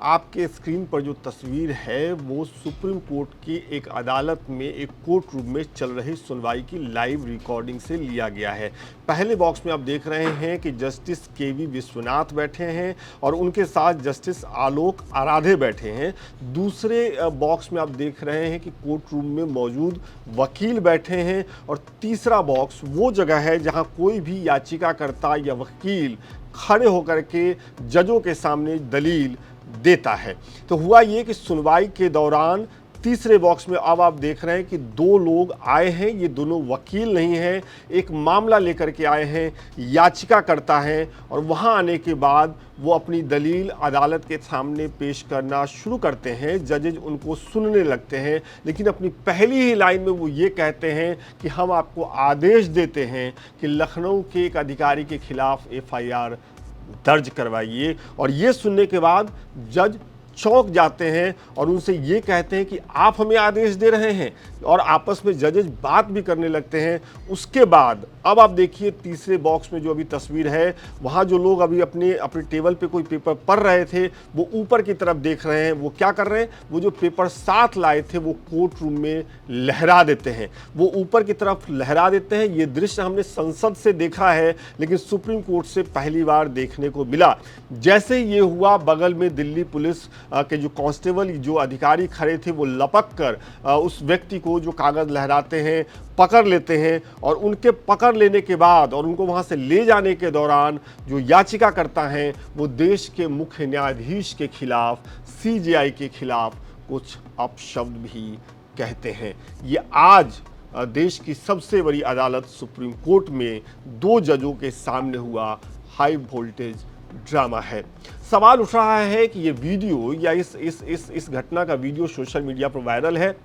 आपके स्क्रीन पर जो तस्वीर है वो सुप्रीम कोर्ट की एक अदालत में एक कोर्ट रूम में चल रही सुनवाई की लाइव रिकॉर्डिंग से लिया गया है। पहले बॉक्स में आप देख रहे हैं कि जस्टिस केवी विश्वनाथ बैठे हैं और उनके साथ जस्टिस आलोक आराधे बैठे हैं। दूसरे बॉक्स में आप देख रहे हैं कि कोर्ट रूम में मौजूद वकील बैठे हैं और तीसरा बॉक्स वो जगह है जहां कोई भी याचिकाकर्ता या वकील खड़े होकर के जजों के सामने दलील देता है। तो हुआ ये कि सुनवाई के दौरान तीसरे बॉक्स में अब आप देख रहे हैं कि दो लोग आए हैं, ये दोनों वकील नहीं हैं, एक मामला लेकर के आए हैं, याचिका करता है और वहां आने के बाद वो अपनी दलील अदालत के सामने पेश करना शुरू करते हैं। जजेज उनको सुनने लगते हैं, लेकिन अपनी पहली ही लाइन में वो ये कहते हैं कि हम आपको आदेश देते हैं कि लखनऊ के एक अधिकारी के खिलाफ एफआईआर दर्ज करवाइए। और ये सुनने के बाद जज चौंक जाते हैं और उनसे ये कहते हैं कि आप हमें आदेश दे रहे हैं, और आपस में जजेज बात भी करने लगते हैं। उसके बाद अब आप देखिए तीसरे बॉक्स में जो अभी तस्वीर है, वहाँ जो लोग अभी अपने टेबल पे कोई पेपर पढ़ रहे थे वो ऊपर की तरफ देख रहे हैं। वो क्या कर रहे हैं, वो जो पेपर साथ लाए थे वो कोर्ट रूम में लहरा देते हैं, वो ऊपर की तरफ लहरा देते हैं। ये दृश्य हमने संसद से देखा है, लेकिन सुप्रीम कोर्ट से पहली बार देखने को मिला। जैसे ये हुआ, बगल में दिल्ली पुलिस के जो कांस्टेबल, जो अधिकारी खड़े थे, वो लपक कर उस व्यक्ति को जो कागज लहराते हैं पकड़ लेते हैं। और उनके पकड़ लेने के बाद और उनको वहां से ले जाने के दौरान जो याचिका करता है वो देश के मुख्य न्यायाधीश के खिलाफ, सीजेआई के खिलाफ कुछ अपशब्द भी कहते हैं। ये आज देश की सबसे बड़ी अदालत सुप्रीम कोर्ट में दो जजों के सामने हुआ हाई वोल्टेज ड्रामा है। सवाल उठ रहा है कि ये वीडियो या इस घटना का वीडियो सोशल मीडिया पर वायरल है।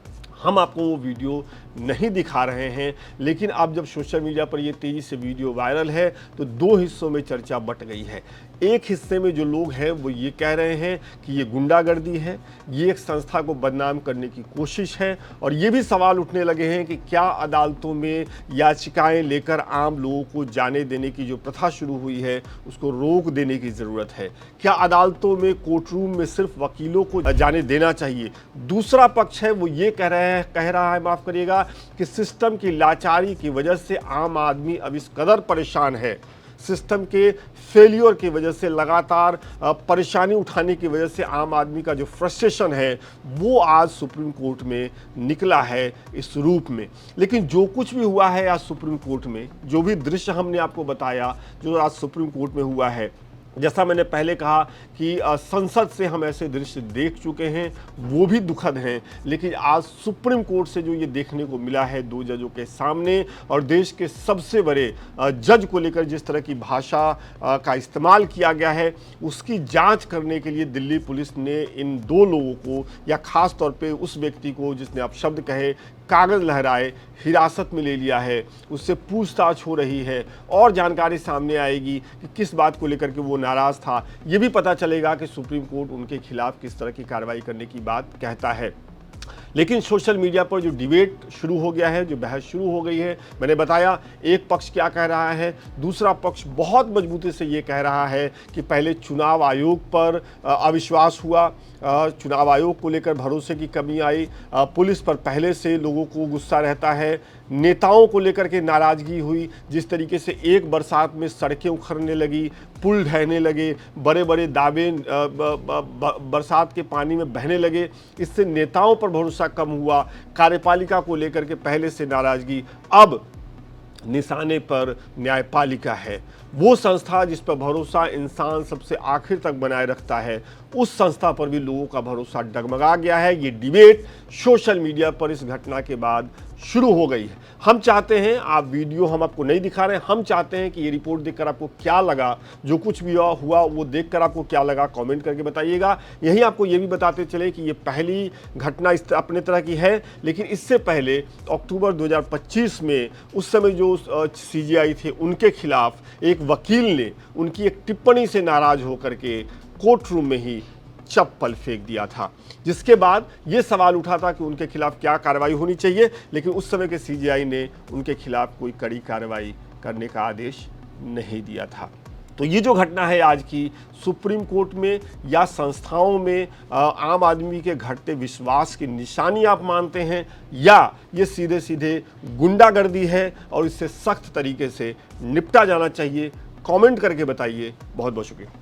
हम आपको वो वीडियो नहीं दिखा रहे हैं, लेकिन अब जब सोशल मीडिया पर ये तेज़ी से वीडियो वायरल है तो दो हिस्सों में चर्चा बट गई है। एक हिस्से में जो लोग हैं वो ये कह रहे हैं कि ये गुंडागर्दी है, ये एक संस्था को बदनाम करने की कोशिश है, और ये भी सवाल उठने लगे हैं कि क्या अदालतों में याचिकाएं लेकर आम लोगों को जाने देने की जो प्रथा शुरू हुई है उसको रोक देने की ज़रूरत है। क्या अदालतों में, कोर्ट रूम में सिर्फ वकीलों को जाने देना चाहिए। दूसरा पक्ष है वो ये कह रहा है माफ़ करिएगा, कि सिस्टम की लाचारी की वजह से आम आदमी अब इस कदर परेशान है, सिस्टम के फेलियर की वजह से, लगातार परेशानी उठाने की वजह से आम आदमी का जो फ्रस्ट्रेशन है वो आज सुप्रीम कोर्ट में निकला है इस रूप में। लेकिन जो कुछ भी हुआ है आज सुप्रीम कोर्ट में, जो भी दृश्य हमने आपको बताया जो आज सुप्रीम कोर्ट में हुआ है, जैसा मैंने पहले कहा कि संसद से हम ऐसे दृश्य देख चुके हैं, वो भी दुखद हैं, लेकिन आज सुप्रीम कोर्ट से जो ये देखने को मिला है दो जजों के सामने, और देश के सबसे बड़े जज को लेकर जिस तरह की भाषा का इस्तेमाल किया गया है, उसकी जांच करने के लिए दिल्ली पुलिस ने इन दो लोगों को, या खास तौर पे उस व्यक्ति को जिसने अपशब्द कहे, कागज लहराए, हिरासत में ले लिया है। उससे पूछताछ हो रही है और जानकारी सामने आएगी कि किस बात को लेकर के वो नाराज़ था। ये भी पता चलेगा कि सुप्रीम कोर्ट उनके खिलाफ किस तरह की कार्रवाई करने की बात कहता है। लेकिन सोशल मीडिया पर जो डिबेट शुरू हो गया है, जो बहस शुरू हो गई है, मैंने बताया एक पक्ष क्या कह रहा है, दूसरा पक्ष बहुत मजबूती से ये कह रहा है कि पहले चुनाव आयोग पर अविश्वास हुआ, चुनाव आयोग को लेकर भरोसे की कमी आई, पुलिस पर पहले से लोगों को गुस्सा रहता है, नेताओं को लेकर के नाराज़गी हुई। जिस तरीके से एक बरसात में सड़कें उखड़ने लगी, पुल ढहने लगे, बड़े बड़े दावे बरसात के पानी में बहने लगे, इससे नेताओं पर भरोसा कम हुआ, कार्यपालिका को लेकर के पहले से नाराज़गी। अब निशाने पर न्यायपालिका है, वो संस्था जिस पर भरोसा इंसान सबसे आखिर तक बनाए रखता है, उस संस्था पर भी लोगों का भरोसा डगमगा गया है। ये डिबेट सोशल मीडिया पर इस घटना के बाद शुरू हो गई है। हम चाहते हैं, आप वीडियो हम आपको नहीं दिखा रहे हैं, हम चाहते हैं कि ये रिपोर्ट देखकर आपको क्या लगा, जो कुछ भी हुआ वो देखकर आपको क्या लगा, कमेंट करके बताइएगा। यहीं आपको ये भी बताते चले कि ये पहली घटना इस अपने तरह की है, लेकिन इससे पहले अक्टूबर 2025 में उस समय जो सीजेआई थे उनके खिलाफ एक वकील ने उनकी एक टिप्पणी से नाराज होकर के कोर्ट रूम में ही चप्पल फेंक दिया था, जिसके बाद ये सवाल उठा था कि उनके खिलाफ क्या कार्रवाई होनी चाहिए। लेकिन उस समय के सीजेआई ने उनके खिलाफ कोई कड़ी कार्रवाई करने का आदेश नहीं दिया था। तो ये जो घटना है आज की सुप्रीम कोर्ट में या संस्थाओं में आम आदमी के घटते विश्वास की निशानी आप मानते हैं, या ये सीधे सीधे गुंडागर्दी है और इससे सख्त तरीके से निपटा जाना चाहिए? कमेंट करके बताइए। बहुत बहुत शुक्रिया।